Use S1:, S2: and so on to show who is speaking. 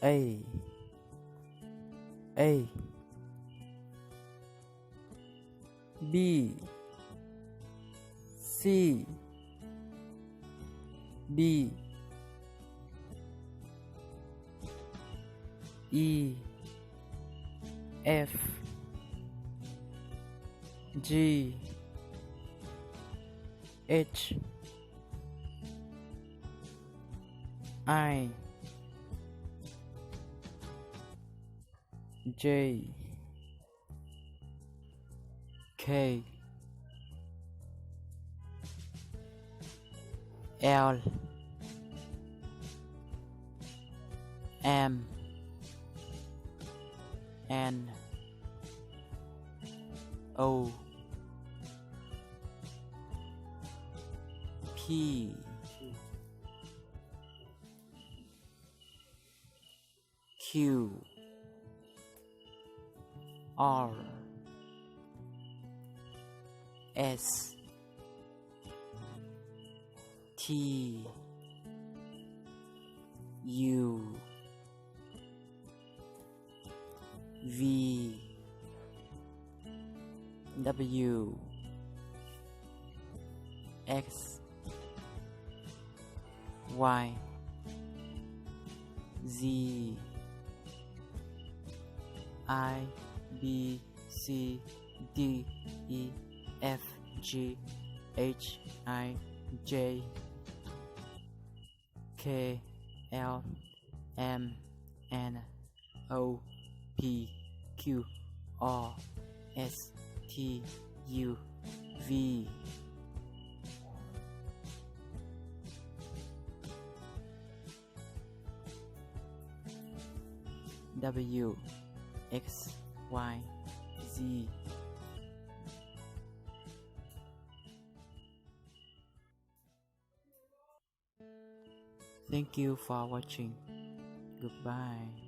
S1: A A B C B E F G H I J K L M N O P Q R S T U V W X Y Z I B C D E F G H I J K L M N O P Q R S T U V W X Y Z. Thank you for watching. Goodbye.